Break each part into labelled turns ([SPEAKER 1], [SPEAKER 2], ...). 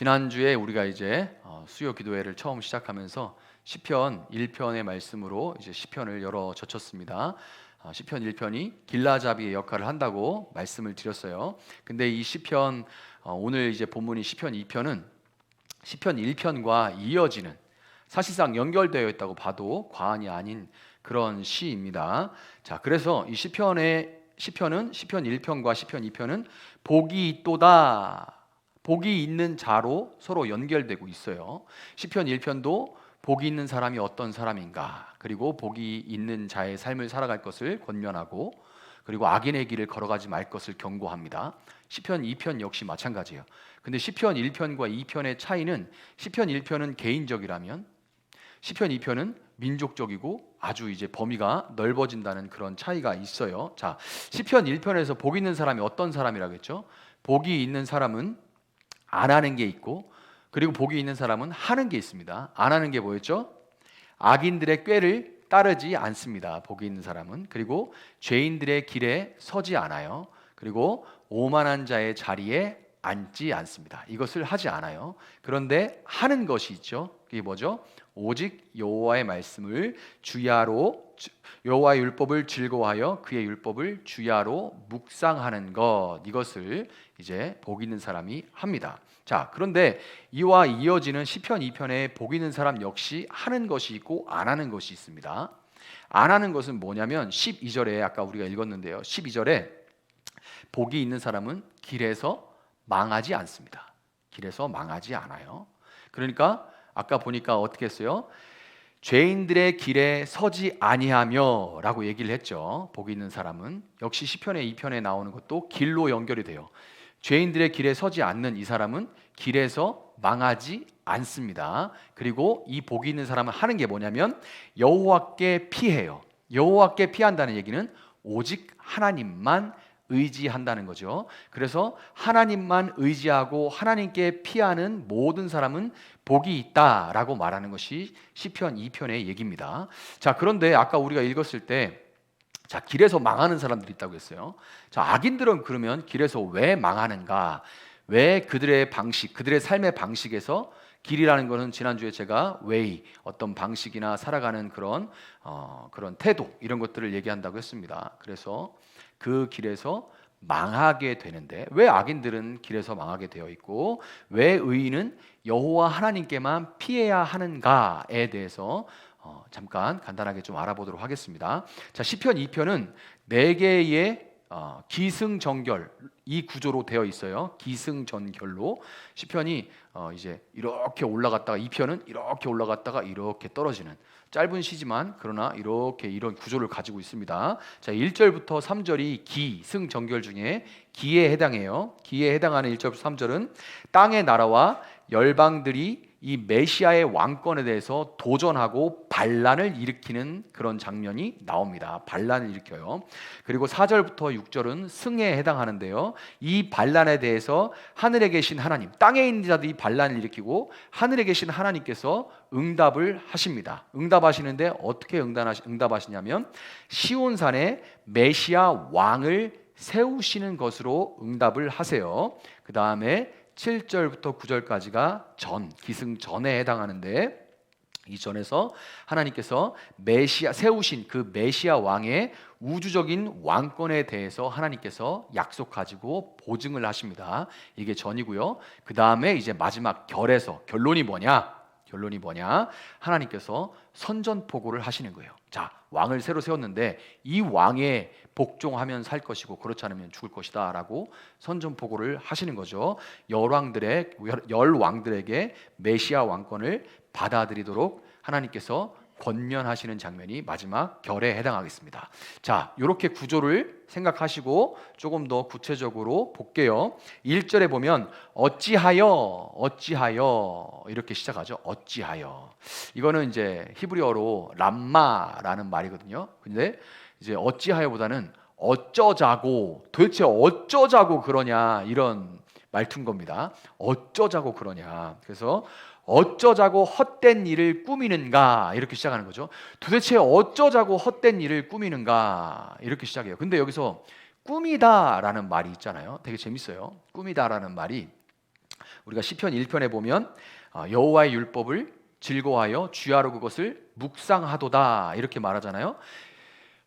[SPEAKER 1] 지난주에 우리가 이제 수요 기도회를 처음 시작하면서 시편 1편의 말씀으로 이제 시편을 열어 젖혔습니다. 시편 1편이 길라잡이의 역할을 한다고 말씀을 드렸어요. 근데 이 시편 오늘 이제 본문인 시편 2편은 시편 1편과 이어지는, 사실상 연결되어 있다고 봐도 과언이 아닌 그런 시입니다. 자, 그래서 이 시편은 시편 1편과 시편 2편은 복이 있도다, 복이 있는 자로 서로 연결되고 있어요. 시편 1편도 복이 있는 사람이 어떤 사람인가, 그리고 복이 있는 자의 삶을 살아갈 것을 권면하고, 그리고 악인의 길을 걸어가지 말 것을 경고합니다. 시편 2편 역시 마찬가지예요. 근데 시편 1편과 2편의 차이는, 시편 1편은 개인적이라면 시편 2편은 민족적이고 아주 이제 범위가 넓어진다는 그런 차이가 있어요. 자, 시편 1편에서 복 있는 사람이 어떤 사람이라고 했죠? 복이 있는 사람은 안 하는 게 있고, 그리고 복이 있는 사람은 하는 게 있습니다. 안 하는 게 뭐였죠? 악인들의 꾀를 따르지 않습니다. 복이 있는 사람은. 그리고 죄인들의 길에 서지 않아요. 그리고 오만한 자의 자리에 앉지 않습니다. 이것을 하지 않아요. 그런데 하는 것이 있죠. 그게 뭐죠? 오직 여호와의 말씀을 주야로, 여호와의 율법을 즐거워하여 그의 율법을 주야로 묵상하는 것, 이것을 이제 복 있는 사람이 합니다. 자, 그런데 이와 이어지는 시편 2편에 복 있는 사람 역시 하는 것이 있고 안 하는 것이 있습니다. 안 하는 것은 뭐냐면 12절에 아까 우리가 읽었는데요. 12절에 복이 있는 사람은 길에서 망하지 않습니다. 길에서 망하지 않아요. 그러니까 아까 보니까 어떻게 했어요? 죄인들의 길에 서지 아니하며 라고 얘기를 했죠. 복이 있는 사람은 역시 시편의 2편에 나오는 것도 길로 연결이 돼요. 죄인들의 길에 서지 않는 이 사람은 길에서 망하지 않습니다. 그리고 이 복이 있는 사람은 하는 게 뭐냐면 여호와께 피해요. 여호와께 피한다는 얘기는 오직 하나님만 의지한다는 거죠. 그래서 하나님만 의지하고 하나님께 피하는 모든 사람은 복이 있다라고 말하는 것이 시편 2편의 얘기입니다. 자, 그런데 아까 우리가 읽었을 때, 자, 길에서 망하는 사람들이 있다고 했어요. 자, 악인들은 그러면 길에서 왜 망하는가? 왜 그들의 방식, 그들의 삶의 방식에서, 길이라는 것은 지난주에 제가 웨이, 어떤 방식이나 살아가는 그런 태도, 이런 것들을 얘기한다고 했습니다. 그래서 그 길에서 망하게 되는데, 왜 악인들은 길에서 망하게 되어 있고 왜 의인은 여호와 하나님께만 피해야 하는가에 대해서 잠깐 간단하게 좀 알아보도록 하겠습니다. 자, 시편 2편은 4개의 기승전결, 이 구조로 되어 있어요. 기승전결로 시편이 이제 이렇게 올라갔다가, 2편은 이렇게 올라갔다가 이렇게 떨어지는 짧은 시지만 그러나 이렇게 이런 구조를 가지고 있습니다. 자, 1절부터 3절이 기승전결 중에 기에 해당해요. 기에 해당하는 1절부터 3절은 땅의 나라와 열방들이 이 메시아의 왕권에 대해서 도전하고 반란을 일으키는 그런 장면이 나옵니다. 반란을 일으켜요. 그리고 4절부터 6절은 승에 해당하는데요. 이 반란에 대해서 하늘에 계신 하나님, 땅에 있는 자들이 반란을 일으키고 하늘에 계신 하나님께서 응답을 하십니다. 응답하시는데 어떻게 응답하시냐면 시온산에 메시아 왕을 세우시는 것으로 응답을 하세요. 그 다음에 7절부터 9절까지가 기승전에 해당하는데, 이 전에서 하나님께서 세우신 그 메시아 왕의 우주적인 왕권에 대해서 하나님께서 약속 가지고 보증을 하십니다. 이게 전이고요. 그 다음에 이제 마지막 결론이 뭐냐? 하나님께서 선전포고를 하시는 거예요. 자, 왕을 새로 세웠는데 이 왕에 복종하면 살 것이고 그렇지 않으면 죽을 것이다 라고 선전포고를 하시는 거죠. 열 왕들에게 메시아 왕권을 받아들이도록 하나님께서 권면하시는 장면이 마지막 결에 해당하겠습니다. 자, 이렇게 구조를 생각하시고 조금 더 구체적으로 볼게요. 1절에 보면 어찌하여 이렇게 시작하죠. 어찌하여. 이거는 이제 히브리어로 람마라는 말이거든요. 근데 이제 어찌하여보다는 어쩌자고, 도대체 어쩌자고 그러냐, 이런 말투인 겁니다. 어쩌자고 그러냐. 그래서 어쩌자고 헛된 일을 꾸미는가, 이렇게 시작하는 거죠. 도대체 어쩌자고 헛된 일을 꾸미는가, 이렇게 시작해요. 근데 여기서 꾸미다라는 말이 있잖아요. 되게 재밌어요. 꾸미다라는 말이 우리가 시편 1편에 보면 여호와의 율법을 즐거워하여 주야로 그것을 묵상하도다 이렇게 말하잖아요.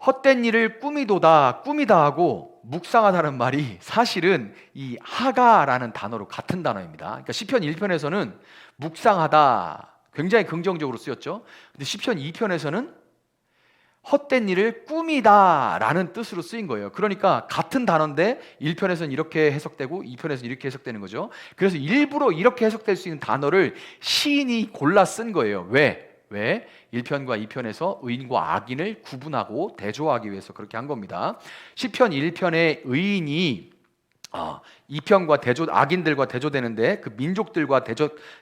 [SPEAKER 1] 헛된 일을 꾸미다 하고 묵상하다는 말이 사실은 이 하가라는 단어로 같은 단어입니다. 그러니까 시편 1편에서는 묵상하다 굉장히 긍정적으로 쓰였죠. 근데 시편 2편에서는 헛된 일을 꾸미다라는 뜻으로 쓰인 거예요. 그러니까 같은 단어인데 1편에서는 이렇게 해석되고 2편에서는 이렇게 해석되는 거죠. 그래서 일부러 이렇게 해석될 수 있는 단어를 시인이 골라 쓴 거예요. 왜? 1편과 2편에서 의인과 악인을 구분하고 대조하기 위해서 그렇게 한 겁니다. 시편 1편의 의인이 2편과 악인들과 대조되는데 그 민족들과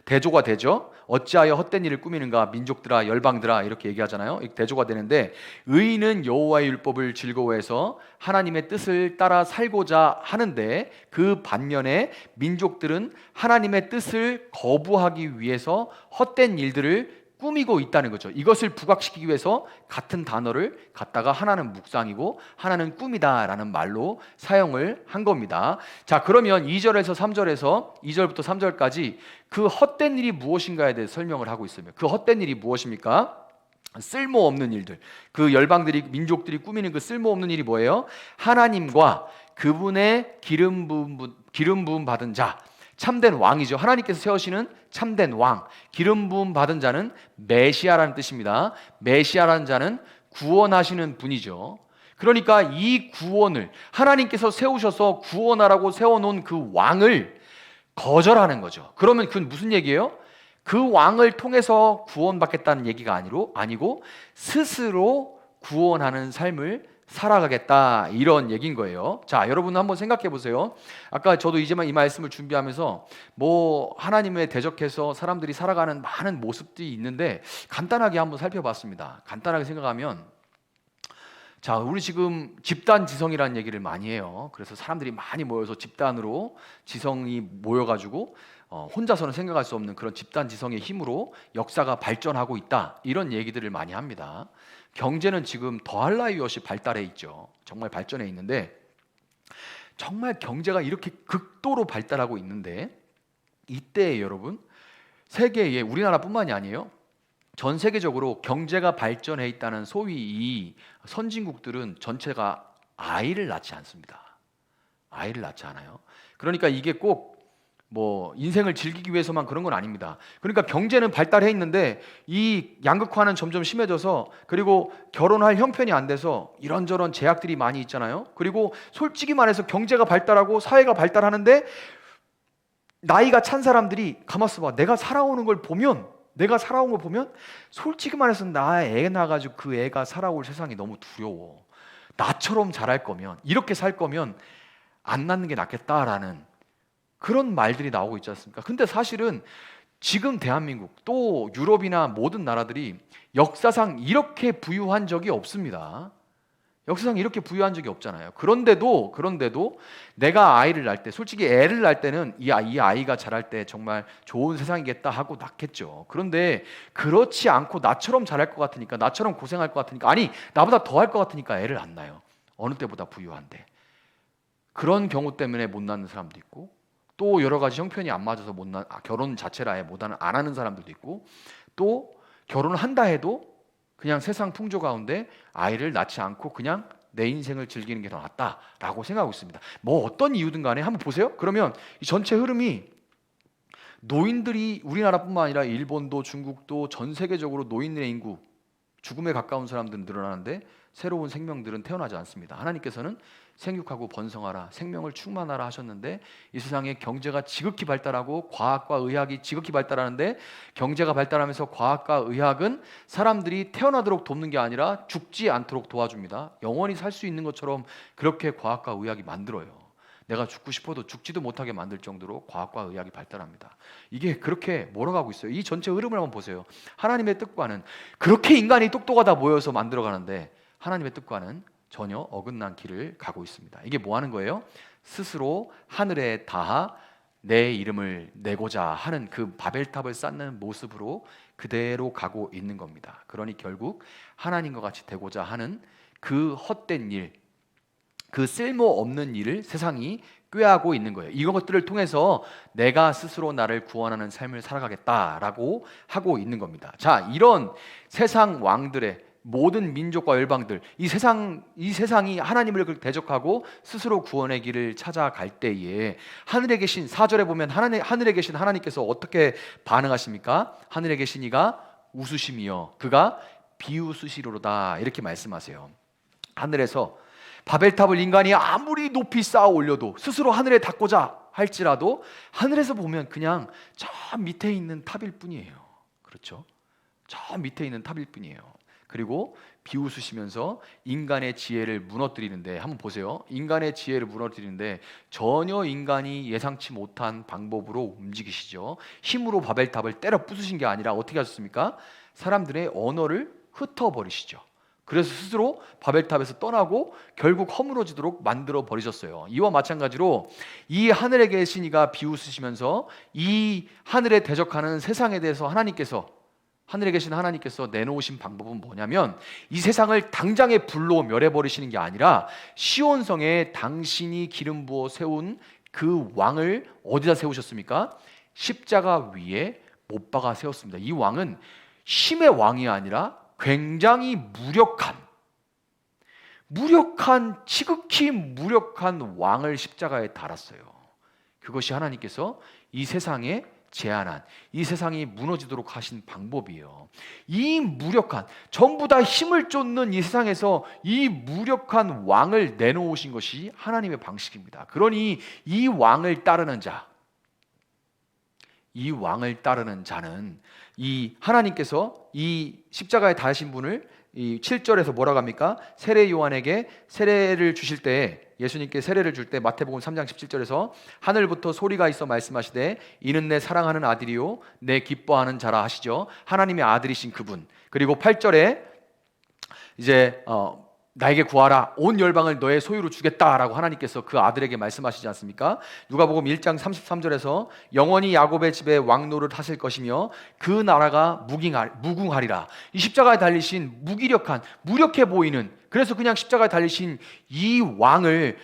[SPEAKER 1] 대조가 되죠. 어찌하여 헛된 일을 꾸미는가 민족들아 열방들아 이렇게 얘기하잖아요. 대조가 되는데 의인은 여호와의 율법을 즐거워해서 하나님의 뜻을 따라 살고자 하는데 그 반면에 민족들은 하나님의 뜻을 거부하기 위해서 헛된 일들을 꾸미고 있다는 거죠. 이것을 부각시키기 위해서 같은 단어를 갖다가 하나는 묵상이고 하나는 꿈이다라는 말로 사용을 한 겁니다. 자, 그러면 2절에서 3절에서 2절부터 3절까지 그 헛된 일이 무엇인가에 대해 설명을 하고 있으며 그 헛된 일이 무엇입니까? 쓸모없는 일들. 그 열방들이 민족들이 꾸미는 그 쓸모없는 일이 뭐예요? 하나님과 그분의 기름 부음 받은 자 참된 왕이죠. 하나님께서 세우시는 참된 왕, 기름 부음 받은 자는 메시아라는 뜻입니다. 메시아라는 자는 구원하시는 분이죠. 그러니까 이 구원을 하나님께서 세우셔서 구원하라고 세워놓은 그 왕을 거절하는 거죠. 그러면 그건 무슨 얘기예요? 그 왕을 통해서 구원받겠다는 얘기가 아니고 스스로 구원하는 삶을 살아가겠다 이런 얘기인 거예요. 자, 여러분 한번 생각해 보세요. 아까 저도 이제만 이 말씀을 준비하면서 하나님에 대적해서 사람들이 살아가는 많은 모습들이 있는데 간단하게 한번 살펴봤습니다. 간단하게 생각하면 자, 우리 지금 집단 지성이라는 얘기를 많이 해요. 그래서 사람들이 많이 모여서 집단으로 지성이 모여가지고 혼자서는 생각할 수 없는 그런 집단 지성의 힘으로 역사가 발전하고 있다 이런 얘기들을 많이 합니다. 경제는 지금 더할 나위 없이 발달해 있죠. 정말 발전해 있는데 정말 경제가 이렇게 극도로 발달하고 있는데 이때 여러분 세계에 우리나라뿐만이 아니에요. 전 세계적으로 경제가 발전해 있다는 소위 이 선진국들은 전체가 아이를 낳지 않습니다. 아이를 낳지 않아요. 그러니까 이게 꼭 인생을 즐기기 위해서만 그런 건 아닙니다. 그러니까 경제는 발달해 있는데 이 양극화는 점점 심해져서 그리고 결혼할 형편이 안 돼서 이런저런 제약들이 많이 있잖아요. 그리고 솔직히 말해서 경제가 발달하고 사회가 발달하는데 나이가 찬 사람들이 가만있어 봐. 내가 살아온 걸 보면 솔직히 말해서 나 애 낳아가지고 그 애가 살아올 세상이 너무 두려워. 나처럼 잘할 거면 이렇게 살 거면 안 낳는 게 낫겠다라는 그런 말들이 나오고 있지 않습니까? 근데 사실은 지금 대한민국 또 유럽이나 모든 나라들이 역사상 이렇게 부유한 적이 없습니다. 역사상 이렇게 부유한 적이 없잖아요. 그런데도 내가 아이를 낳을 때 솔직히 애를 낳을 때는 이 아이가 자랄 때 정말 좋은 세상이겠다 하고 낳겠죠. 그런데 그렇지 않고 나처럼 잘할 것 같으니까 나처럼 고생할 것 같으니까 아니 나보다 더 할 것 같으니까 애를 안 낳아요. 어느 때보다 부유한데. 그런 경우 때문에 못 낳는 사람도 있고 또 여러 가지 형편이 안 맞아서 결혼 자체를 아예 안 하는 사람들도 있고 또 결혼을 한다 해도 그냥 세상 풍조 가운데 아이를 낳지 않고 그냥 내 인생을 즐기는 게 더 낫다라고 생각하고 있습니다. 어떤 이유든 간에 한번 보세요. 그러면 이 전체 흐름이 노인들이 우리나라뿐만 아니라 일본도 중국도 전 세계적으로 노인의 인구 죽음에 가까운 사람들은 늘어나는데 새로운 생명들은 태어나지 않습니다. 하나님께서는 생육하고 번성하라 생명을 충만하라 하셨는데 이 세상에 경제가 지극히 발달하고 과학과 의학이 지극히 발달하는데 경제가 발달하면서 과학과 의학은 사람들이 태어나도록 돕는 게 아니라 죽지 않도록 도와줍니다. 영원히 살 수 있는 것처럼 그렇게 과학과 의학이 만들어요. 내가 죽고 싶어도 죽지도 못하게 만들 정도로 과학과 의학이 발달합니다. 이게 그렇게 몰아가고 있어요. 이 전체 흐름을 한번 보세요. 하나님의 뜻과는 그렇게 인간이 똑똑하다 모여서 만들어가는데 하나님의 뜻과는 전혀 어긋난 길을 가고 있습니다. 이게 뭐 하는 거예요? 스스로 하늘에 닿아 내 이름을 내고자 하는 그 바벨탑을 쌓는 모습으로 그대로 가고 있는 겁니다. 그러니 결국 하나님과 같이 되고자 하는 그 헛된 일, 그 쓸모없는 일을 세상이 꾀하고 있는 거예요. 이런 것들을 통해서 내가 스스로 나를 구원하는 삶을 살아가겠다라고 하고 있는 겁니다. 자, 이런 세상 왕들의 모든 민족과 열방들, 이 세상이 하나님을 대적하고 스스로 구원의 길을 찾아갈 때에 하늘에 계신, 4절에 보면 하늘에 계신 하나님께서 어떻게 반응하십니까? 하늘에 계신 이가 웃으심이요 그가 비웃으시리로다, 이렇게 말씀하세요. 하늘에서 바벨탑을 인간이 아무리 높이 쌓아 올려도, 스스로 하늘에 닿고자 할지라도 하늘에서 보면 그냥 저 밑에 있는 탑일 뿐이에요. 그렇죠? 저 밑에 있는 탑일 뿐이에요. 그리고 비웃으시면서 인간의 지혜를 무너뜨리는데, 한번 보세요. 인간의 지혜를 무너뜨리는데 전혀 인간이 예상치 못한 방법으로 움직이시죠. 힘으로 바벨탑을 때려 부수신 게 아니라 어떻게 하셨습니까? 사람들의 언어를 흩어버리시죠. 그래서 스스로 바벨탑에서 떠나고 결국 허물어지도록 만들어 버리셨어요. 이와 마찬가지로 이 하늘에 계신 이가 비웃으시면서 이 하늘에 대적하는 세상에 대해서 하늘에 계신 하나님께서 내놓으신 방법은 뭐냐면, 이 세상을 당장에 불로 멸해버리시는 게 아니라 시온성에 당신이 기름 부어 세운 그 왕을 어디다 세우셨습니까? 십자가 위에 못 박아 세웠습니다. 이 왕은 힘의 왕이 아니라 굉장히 지극히 무력한 왕을 십자가에 달았어요. 그것이 하나님께서 이 세상에 제안한, 이 세상이 무너지도록 하신 방법이에요. 이 무력한, 전부 다 힘을 쫓는 이 세상에서 이 무력한 왕을 내놓으신 것이 하나님의 방식입니다. 그러니 이 왕을 따르는 자는 이 하나님께서 이 십자가에 달으신 분을 이 7절에서 뭐라고 합니까? 세례 요한에게 세례를 주실 때, 예수님께 세례를 줄 때 마태복음 3장 17절에서 하늘부터 소리가 있어 말씀하시되 이는 내 사랑하는 아들이요 내 기뻐하는 자라 하시죠. 하나님의 아들이신 그분. 그리고 8절에 이제 나에게 구하라, 온 열방을 너의 소유로 주겠다라고 하나님께서 그 아들에게 말씀하시지 않습니까? 누가복음 1장 33절에서 영원히 야곱의 집에 왕노를 하실 것이며 그 나라가 무궁하리라. 이 십자가에 달리신 무력해 보이는, 그래서 그냥 십자가에 달리신 이 왕이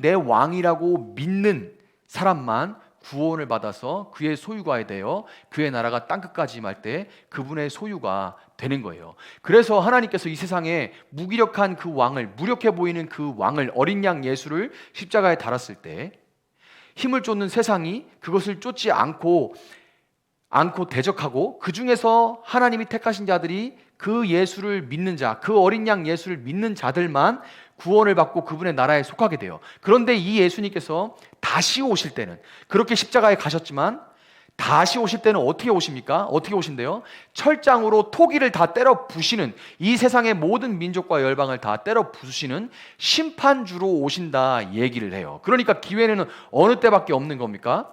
[SPEAKER 1] 내 왕이라고 믿는 사람만 구원을 받아서 그의 소유가 되어 그의 나라가 땅끝까지 임할 때 그분의 소유가 되는 거예요. 그래서 하나님께서 이 세상에 무기력한 그 왕을, 무력해 보이는 그 왕을, 어린 양 예수를 십자가에 달았을 때 힘을 쫓는 세상이 그것을 쫓지 않고 대적하고, 그 중에서 하나님이 택하신 자들이 그 예수를 믿는 자, 그 어린 양 예수를 믿는 자들만 구원을 받고 그분의 나라에 속하게 돼요. 그런데 이 예수님께서 다시 오실 때는, 그렇게 십자가에 가셨지만 다시 오실 때는 어떻게 오십니까? 어떻게 오신대요? 철장으로 토기를 다 때려 부시는, 이 세상의 모든 민족과 열방을 다 때려 부수시는 심판주로 오신다 얘기를 해요. 그러니까 기회는 어느 때밖에 없는 겁니까?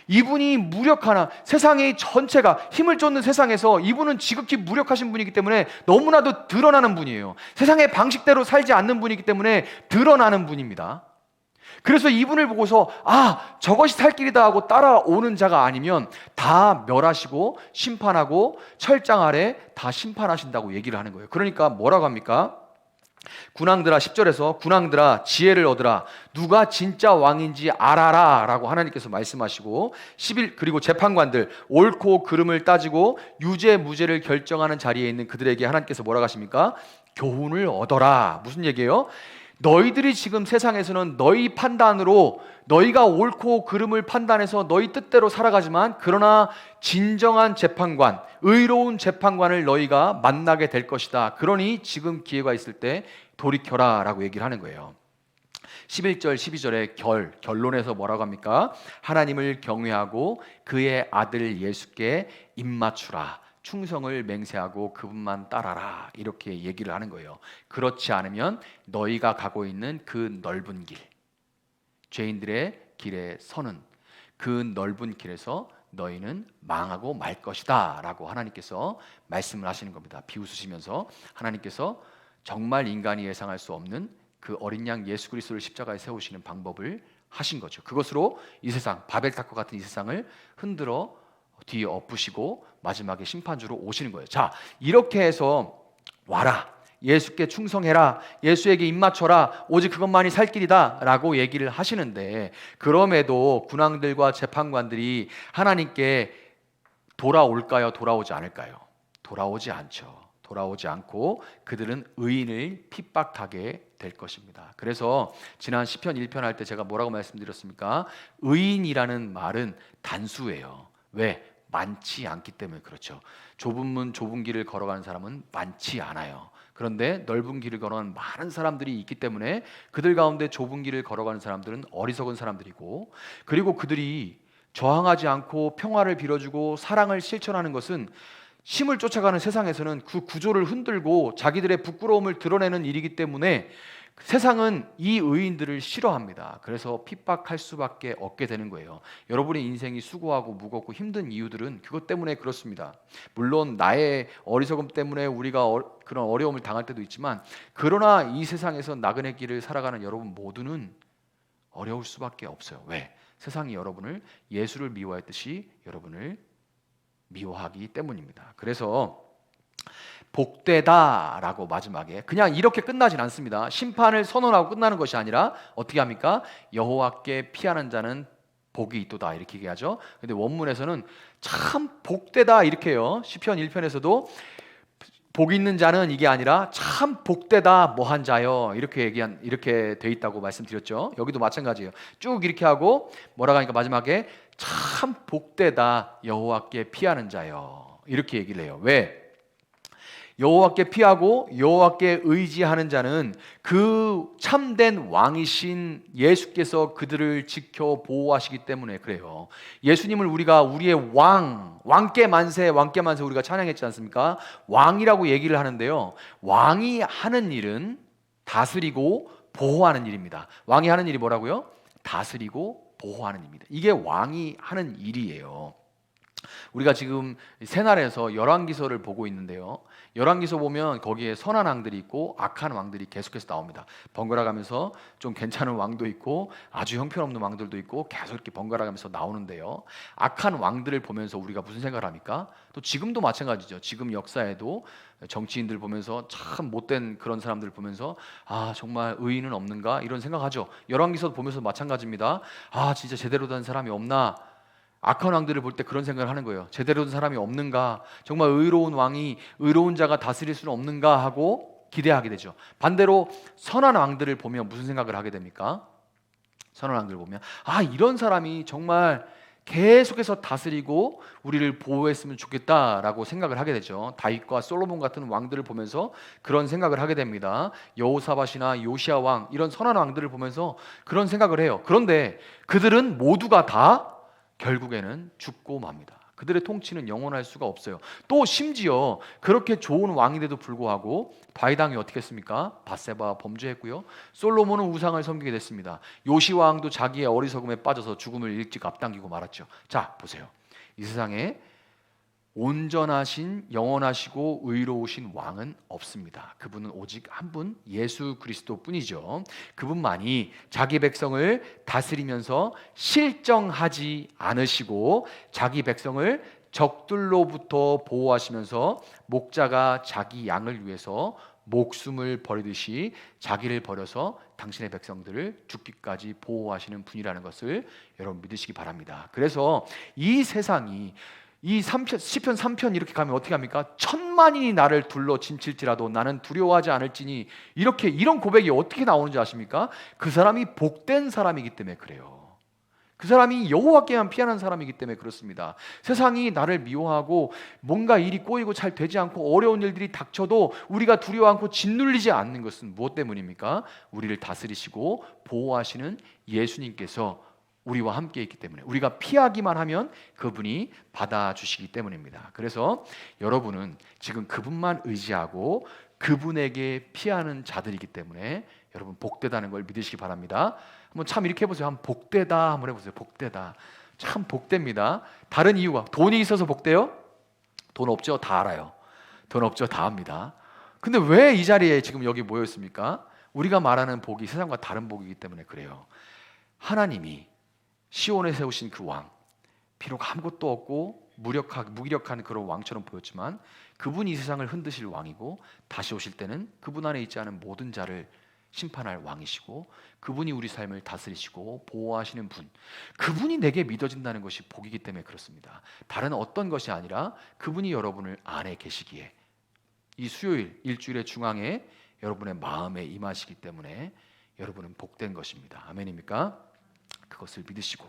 [SPEAKER 1] 이분이 무력하나, 세상의 전체가 힘을 쫓는 세상에서 이분은 지극히 무력하신 분이기 때문에 너무나도 드러나는 분이에요. 세상의 방식대로 살지 않는 분이기 때문에 드러나는 분입니다. 그래서 이분을 보고서 저것이 살 길이다 하고 따라오는 자가 아니면 다 멸하시고 심판하고 철장 아래 다 심판하신다고 얘기를 하는 거예요. 그러니까 뭐라고 합니까? 군왕들아, 10절에서 군왕들아 지혜를 얻으라, 누가 진짜 왕인지 알아라 라고 하나님께서 말씀하시고, 11 그리고 재판관들, 옳고 그름을 따지고 유죄 무죄를 결정하는 자리에 있는 그들에게 하나님께서 뭐라고 하십니까? 교훈을 얻어라. 무슨 얘기예요? 너희들이 지금 세상에서는 너희 판단으로, 너희가 옳고 그름을 판단해서 너희 뜻대로 살아가지만, 그러나 진정한 재판관, 의로운 재판관을 너희가 만나게 될 것이다. 그러니 지금 기회가 있을 때 돌이켜라 라고 얘기를 하는 거예요. 11절 12절의 결론에서 뭐라고 합니까? 하나님을 경외하고 그의 아들 예수께 입맞추라, 충성을 맹세하고 그분만 따라라, 이렇게 얘기를 하는 거예요. 그렇지 않으면 너희가 가고 있는 그 넓은 길, 죄인들의 길에 서는 그 넓은 길에서 너희는 망하고 말 것이다 라고 하나님께서 말씀을 하시는 겁니다. 비웃으시면서 하나님께서 정말 인간이 예상할 수 없는 그 어린 양 예수 그리스도를 십자가에 세우시는 방법을 하신 거죠. 그것으로 이 세상, 바벨탑과 같은 이 세상을 흔들어 뒤에 엎으시고 마지막에 심판주로 오시는 거예요. 자, 이렇게 해서 와라, 예수께 충성해라, 예수에게 입맞춰라, 오직 그것만이 살 길이다 라고 얘기를 하시는데, 그럼에도 군왕들과 재판관들이 하나님께 돌아올까요? 돌아오지 않을까요? 돌아오지 않죠. 돌아오지 않고 그들은 의인을 핍박하게 될 것입니다. 그래서 지난 시편 1편 할 때 제가 뭐라고 말씀드렸습니까? 의인이라는 말은 단수예요. 왜? 많지 않기 때문에 그렇죠. 좁은 문 좁은 길을 걸어가는 사람은 많지 않아요. 그런데 넓은 길을 걸어가는 많은 사람들이 있기 때문에 그들 가운데 좁은 길을 걸어가는 사람들은 어리석은 사람들이고, 그리고 그들이 저항하지 않고 평화를 빌어주고 사랑을 실천하는 것은 힘을 쫓아가는 세상에서는 그 구조를 흔들고 자기들의 부끄러움을 드러내는 일이기 때문에 세상은 이 의인들을 싫어합니다. 그래서 핍박할 수밖에 없게 되는 거예요. 여러분의 인생이 수고하고 무겁고 힘든 이유들은 그것 때문에 그렇습니다. 물론 나의 어리석음 때문에 우리가 그런 어려움을 당할 때도 있지만, 그러나 이 세상에서 나그네 길을 살아가는 여러분 모두는 어려울 수밖에 없어요. 왜? 세상이 여러분을 예수를 미워했듯이 여러분을 미워하기 때문입니다. 그래서 복되다라고 마지막에 그냥 이렇게 끝나진 않습니다. 심판을 선언하고 끝나는 것이 아니라 어떻게 합니까? 여호와께 피하는 자는 복이 있도다 이렇게 얘기하죠. 근데 원문에서는 참 복되다 이렇게 해요. 시편 1편에서도 복 있는 자는 이게 아니라 참 복되다 뭐한 자요 이렇게 돼 있다고 말씀드렸죠. 여기도 마찬가지예요. 쭉 이렇게 하고 뭐라고 하니까 마지막에 참 복되다 여호와께 피하는 자요 이렇게 얘기를 해요. 왜? 여호와께 피하고 여호와께 의지하는 자는 그 참된 왕이신 예수께서 그들을 지켜 보호하시기 때문에 그래요. 예수님을 우리가 우리의 왕께 만세 우리가 찬양했지 않습니까? 왕이라고 얘기를 하는데요, 왕이 하는 일은 다스리고 보호하는 일입니다. 왕이 하는 일이 뭐라고요? 다스리고 보호하는 일입니다. 이게 왕이 하는 일이에요. 우리가 지금 새날에서 열왕기서를 보고 있는데요, 열왕기서 보면 거기에 선한 왕들이 있고 악한 왕들이 계속해서 나옵니다. 번갈아 가면서 좀 괜찮은 왕도 있고 아주 형편없는 왕들도 있고 계속 이렇게 번갈아 가면서 나오는데요, 악한 왕들을 보면서 우리가 무슨 생각을 합니까? 또 지금도 마찬가지죠. 지금 역사에도 정치인들 보면서 참 못된 그런 사람들 보면서 아 정말 의인은 없는가 이런 생각하죠. 열왕기서 보면서 마찬가지입니다. 아 진짜 제대로 된 사람이 없나, 악한 왕들을 볼 때 그런 생각을 하는 거예요. 제대로 된 사람이 없는가, 정말 의로운 왕이 의로운 자가 다스릴 수는 없는가 하고 기대하게 되죠. 반대로 선한 왕들을 보면 무슨 생각을 하게 됩니까? 선한 왕들을 보면 아 이런 사람이 정말 계속해서 다스리고 우리를 보호했으면 좋겠다라고 생각을 하게 되죠. 다윗과 솔로몬 같은 왕들을 보면서 그런 생각을 하게 됩니다. 여호사밧이나 요시야 왕 이런 선한 왕들을 보면서 그런 생각을 해요. 그런데 그들은 모두가 다 결국에는 죽고 맙니다. 그들의 통치는 영원할 수가 없어요. 또 심지어 그렇게 좋은 왕인데도 불구하고 다윗 왕이 어떻게 했습니까? 밧세바와 범죄했고요, 솔로몬은 우상을 섬기게 됐습니다. 요시 왕도 자기의 어리석음에 빠져서 죽음을 일찍 앞당기고 말았죠. 자 보세요, 이 세상에 온전하신 영원하시고 의로우신 왕은 없습니다. 그분은 오직 한 분 예수 그리스도 뿐이죠. 그분만이 자기 백성을 다스리면서 실정하지 않으시고 자기 백성을 적들로부터 보호하시면서 목자가 자기 양을 위해서 목숨을 버리듯이 자기를 버려서 당신의 백성들을 죽기까지 보호하시는 분이라는 것을 여러분 믿으시기 바랍니다. 그래서 이 세상이 이 시편 3편 이렇게 가면 어떻게 합니까? 천만인이 나를 둘러 진칠지라도 나는 두려워하지 않을지니, 이런 고백이 어떻게 나오는지 아십니까? 그 사람이 복된 사람이기 때문에 그래요. 그 사람이 여호와께만 피하는 사람이기 때문에 그렇습니다. 세상이 나를 미워하고 뭔가 일이 꼬이고 잘 되지 않고 어려운 일들이 닥쳐도 우리가 두려워 않고 짓눌리지 않는 것은 무엇 때문입니까? 우리를 다스리시고 보호하시는 예수님께서 우리와 함께 있기 때문에, 우리가 피하기만 하면 그분이 받아주시기 때문입니다. 그래서 여러분은 지금 그분만 의지하고 그분에게 피하는 자들이기 때문에 여러분 복되다는 걸 믿으시기 바랍니다. 한번 참 이렇게 해보세요. 한번 복되다 한번 해보세요. 복되다. 참 복됩니다. 다른 이유가 돈이 있어서 복돼요? 돈 없죠? 다 알아요. 돈 없죠? 다 압니다. 근데 왜 이 자리에 지금 여기 모여 있습니까? 우리가 말하는 복이 세상과 다른 복이기 때문에 그래요. 하나님이 시온에 세우신 그 왕, 비록 아무것도 없고 무기력한 그런 왕처럼 보였지만 그분이 이 세상을 흔드실 왕이고 다시 오실 때는 그분 안에 있지 않은 모든 자를 심판할 왕이시고 그분이 우리 삶을 다스리시고 보호하시는 분, 그분이 내게 믿어진다는 것이 복이기 때문에 그렇습니다. 다른 어떤 것이 아니라 그분이 여러분을 안에 계시기에 이 수요일 일주일의 중앙에 여러분의 마음에 임하시기 때문에 여러분은 복된 것입니다. 아멘입니까? 그것을 믿으시고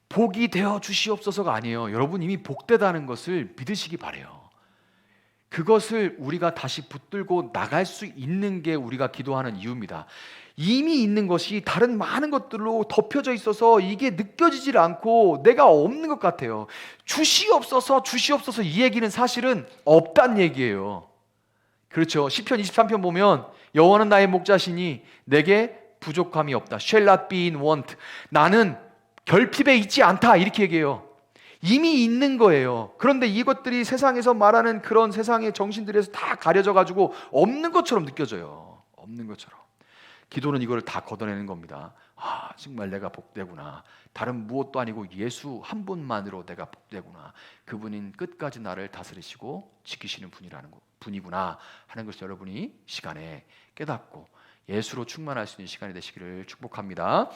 [SPEAKER 1] 복이 되어 주시옵소서가 아니에요. 여러분 이미 복되다는 것을 믿으시기 바래요. 그것을 우리가 다시 붙들고 나갈 수 있는 게 우리가 기도하는 이유입니다. 이미 있는 것이 다른 많은 것들로 덮여져 있어서 이게 느껴지질 않고 내가 없는 것 같아요. 주시옵소서 주시옵소서 이 얘기는 사실은 없단 얘기예요. 그렇죠. 시편 23편 보면 여호와는 나의 목자시니 내게 부족함이 없다. Shall not be in want. 나는 결핍에 있지 않다 이렇게 얘기해요. 이미 있는 거예요. 그런데 이것들이 세상에서 말하는 그런 세상의 정신들에서 다 가려져 가지고 없는 것처럼 느껴져요. 없는 것처럼. 기도는 이거를 다 걷어내는 겁니다. 아, 정말 내가 복되구나. 다른 무엇도 아니고 예수 한 분만으로 내가 복되구나. 그분인 끝까지 나를 다스리시고 지키시는 분이구나 하는 것을 여러분이 시간에 깨닫고 예수로 충만할 수 있는 시간이 되시기를 축복합니다.